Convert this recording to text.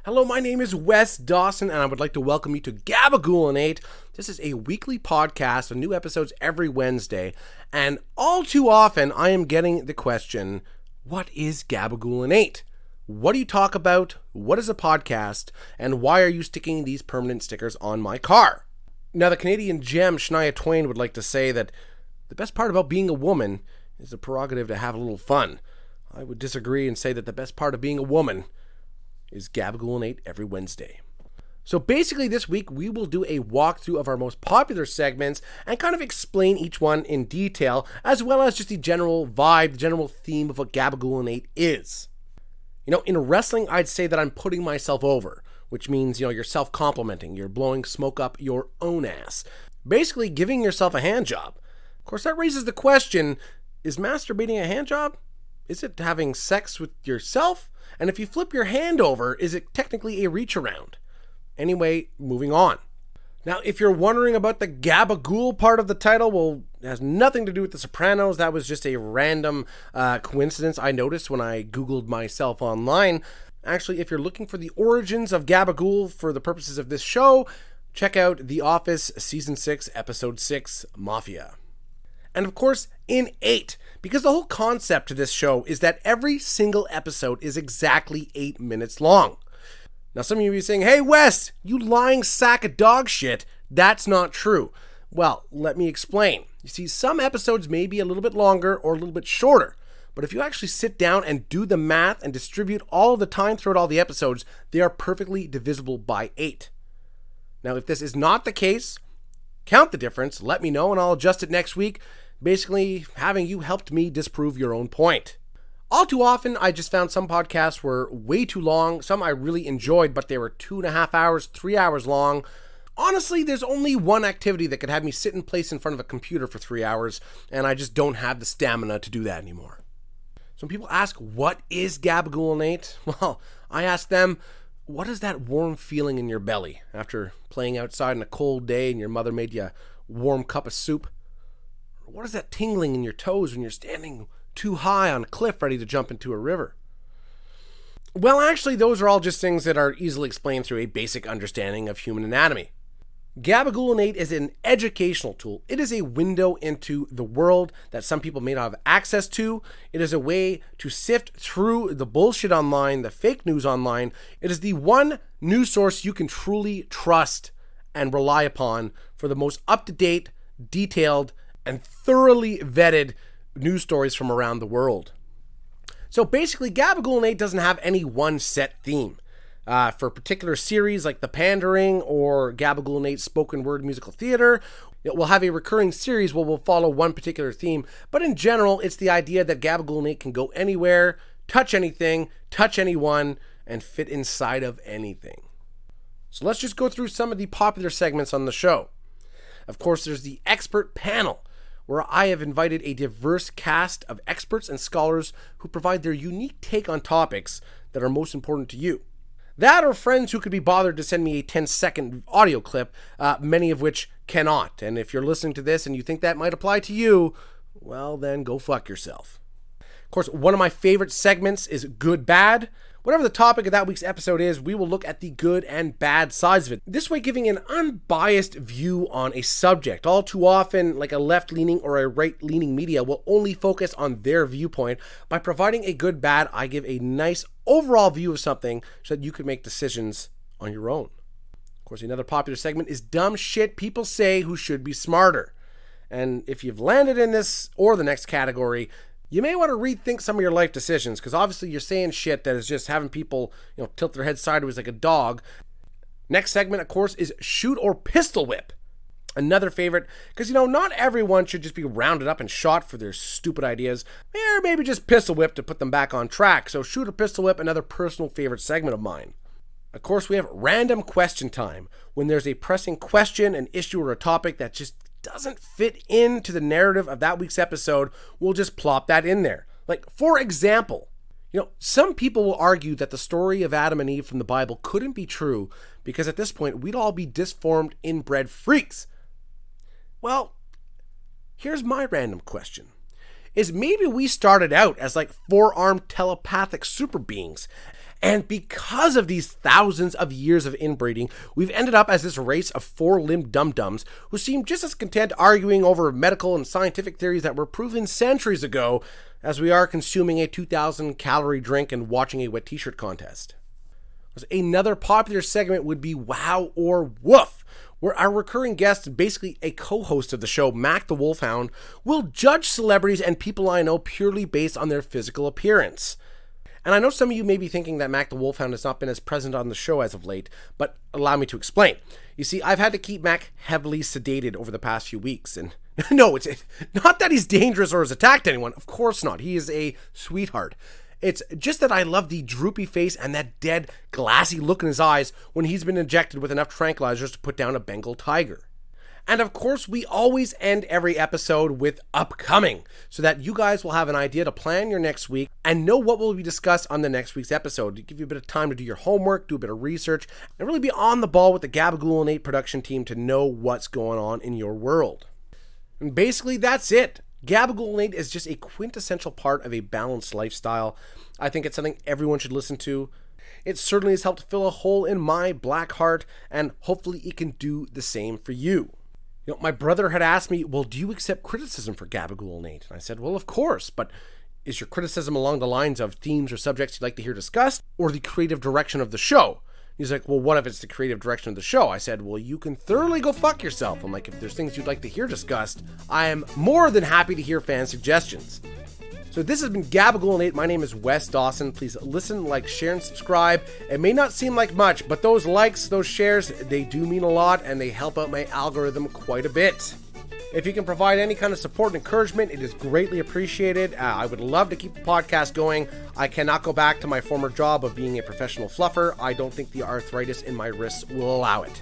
Hello, my name is Wes Dawson, and I would like to welcome you to Gabagool and 8. This is a weekly podcast with new episodes every Wednesday, and all too often I am getting the question, what is Gabagool and 8? What do you talk about? What is a podcast? And why are you sticking these permanent stickers on my car? Now, the Canadian gem Shania Twain would like to say that the best part about being a woman is the prerogative to have a little fun. I would disagree and say that the best part of being a woman is Gabagool and 8 every Wednesday. So basically this week we will do a walkthrough of our most popular segments and kind of explain each one in detail, as well as just the general vibe, the general theme of what Gabagool and 8 is. You know, in wrestling, I'd say that I'm putting myself over, which means, you're self-complimenting, you're blowing smoke up your own ass. Basically giving yourself a hand job. Of course, that raises the question, is masturbating a hand job? Is it having sex with yourself? And if you flip your hand over, is it technically a reach around? Anyway, moving on. Now, if you're wondering about the Gabagool part of the title, well, it has nothing to do with The Sopranos. That was just a random coincidence I noticed when I Googled myself online. Actually, if you're looking for the origins of Gabagool for the purposes of this show, check out The Office Season 6, Episode 6, Mafia. And of course, in 8, because the whole concept to this show is that every single episode is exactly 8 minutes long. Now, some of you are saying, hey, Wes, you lying sack of dog shit. That's not true. Well, let me explain. You see, some episodes may be a little bit longer or a little bit shorter, but if you actually sit down and do the math and distribute all of the time throughout all the episodes, they are perfectly divisible by 8. Now, if this is not the case, count the difference, let me know, and I'll adjust it next week. Basically, having you helped me disprove your own point. All too often, I just found some podcasts were way too long. Some I really enjoyed, but they were 2.5 hours, 3 hours long. Honestly, there's only one activity that could have me sit in place in front of a computer for 3 hours, and I just don't have the stamina to do that anymore. So when people ask, what is Gabagool and 8? Well, I ask them, what is that warm feeling in your belly after playing outside on a cold day and your mother made you a warm cup of soup? What is that tingling in your toes when you're standing too high on a cliff ready to jump into a river? Well, actually, those are all just things that are easily explained through a basic understanding of human anatomy. Gabagool and 8 is an educational tool. It is a window into the world that some people may not have access to. It is a way to sift through the bullshit online, the fake news online. It is the one news source you can truly trust and rely upon for the most up-to-date, detailed, and thoroughly vetted news stories from around the world. So basically, Gabagool and 8 doesn't have any one set theme. For a particular series like The Pandering or Gabagool and 8 Spoken Word Musical Theater, it will have a recurring series where we'll follow one particular theme. But in general, it's the idea that Gabagool and 8 can go anywhere, touch anything, touch anyone, and fit inside of anything. So let's just go through some of the popular segments on the show. Of course, there's the expert panel, where I have invited a diverse cast of experts and scholars who provide their unique take on topics that are most important to you. That or friends who could be bothered to send me a 10-second audio clip, many of which cannot. And if you're listening to this and you think that might apply to you, well, then go fuck yourself. Of course, one of my favorite segments is Good Bad. Whatever the topic of that week's episode is, we will look at the good and bad sides of it. This way, giving an unbiased view on a subject. All too often, like a left-leaning or a right-leaning media will only focus on their viewpoint. By providing a good bad, I give a nice overall view of something so that you can make decisions on your own. Of course, another popular segment is Dumb Shit People Say Who Should Be Smarter. And if you've landed in this or the next category, you may want to rethink some of your life decisions, because obviously you're saying shit that is just having people, tilt their head sideways like a dog. Next segment, of course, is Shoot or Pistol Whip. Another favorite, because, not everyone should just be rounded up and shot for their stupid ideas, or maybe just pistol whip to put them back on track. So Shoot or Pistol Whip, another personal favorite segment of mine. Of course, we have Random Question Time, when there's a pressing question, an issue, or a topic that just doesn't fit into the narrative of that week's episode, we'll just plop that in there. Like, for example, some people will argue that the story of Adam and Eve from the Bible couldn't be true because at this point we'd all be disformed, inbred freaks. Well, here's my random question. is maybe we started out as like four-armed telepathic super beings. And because of these thousands of years of inbreeding, we've ended up as this race of four-limbed dum-dums who seem just as content arguing over medical and scientific theories that were proven centuries ago as we are consuming a 2,000-calorie drink and watching a wet t-shirt contest. Another popular segment would be Wow or Woof, where our recurring guest, basically a co-host of the show, Mac the Wolfhound, will judge celebrities and people I know purely based on their physical appearance. And I know some of you may be thinking that Mac the Wolfhound has not been as present on the show as of late, but allow me to explain. You see, I've had to keep Mac heavily sedated over the past few weeks, and no, it's not that he's dangerous or has attacked anyone. Of course not. He is a sweetheart. It's just that I love the droopy face and that dead, glassy look in his eyes when he's been injected with enough tranquilizers to put down a Bengal tiger. And of course, we always end every episode with upcoming, so that you guys will have an idea to plan your next week and know what will be discussed on the next week's episode, to give you a bit of time to do your homework, do a bit of research, and really be on the ball with the Gabagool and 8 production team to know what's going on in your world. And basically, that's it. Gabagool and 8 is just a quintessential part of a balanced lifestyle. I think it's something everyone should listen to. It certainly has helped fill a hole in my black heart, and hopefully it can do the same for you. You know, my brother had asked me, well, do you accept criticism for Gabagool and 8? And I said, well, of course, but is your criticism along the lines of themes or subjects you'd like to hear discussed, or the creative direction of the show? He's like, well, what if it's the creative direction of the show? I said, well, you can thoroughly go fuck yourself. I'm like, if there's things you'd like to hear discussed, I am more than happy to hear fan suggestions. So this has been Gabagool and 8. My name is Wes Dawson. Please listen, like, share, and subscribe. It may not seem like much, but those likes, those shares, they do mean a lot, and they help out my algorithm quite a bit. If you can provide any kind of support and encouragement, it is greatly appreciated. I would love to keep the podcast going. I cannot go back to my former job of being a professional fluffer. I don't think the arthritis in my wrists will allow it.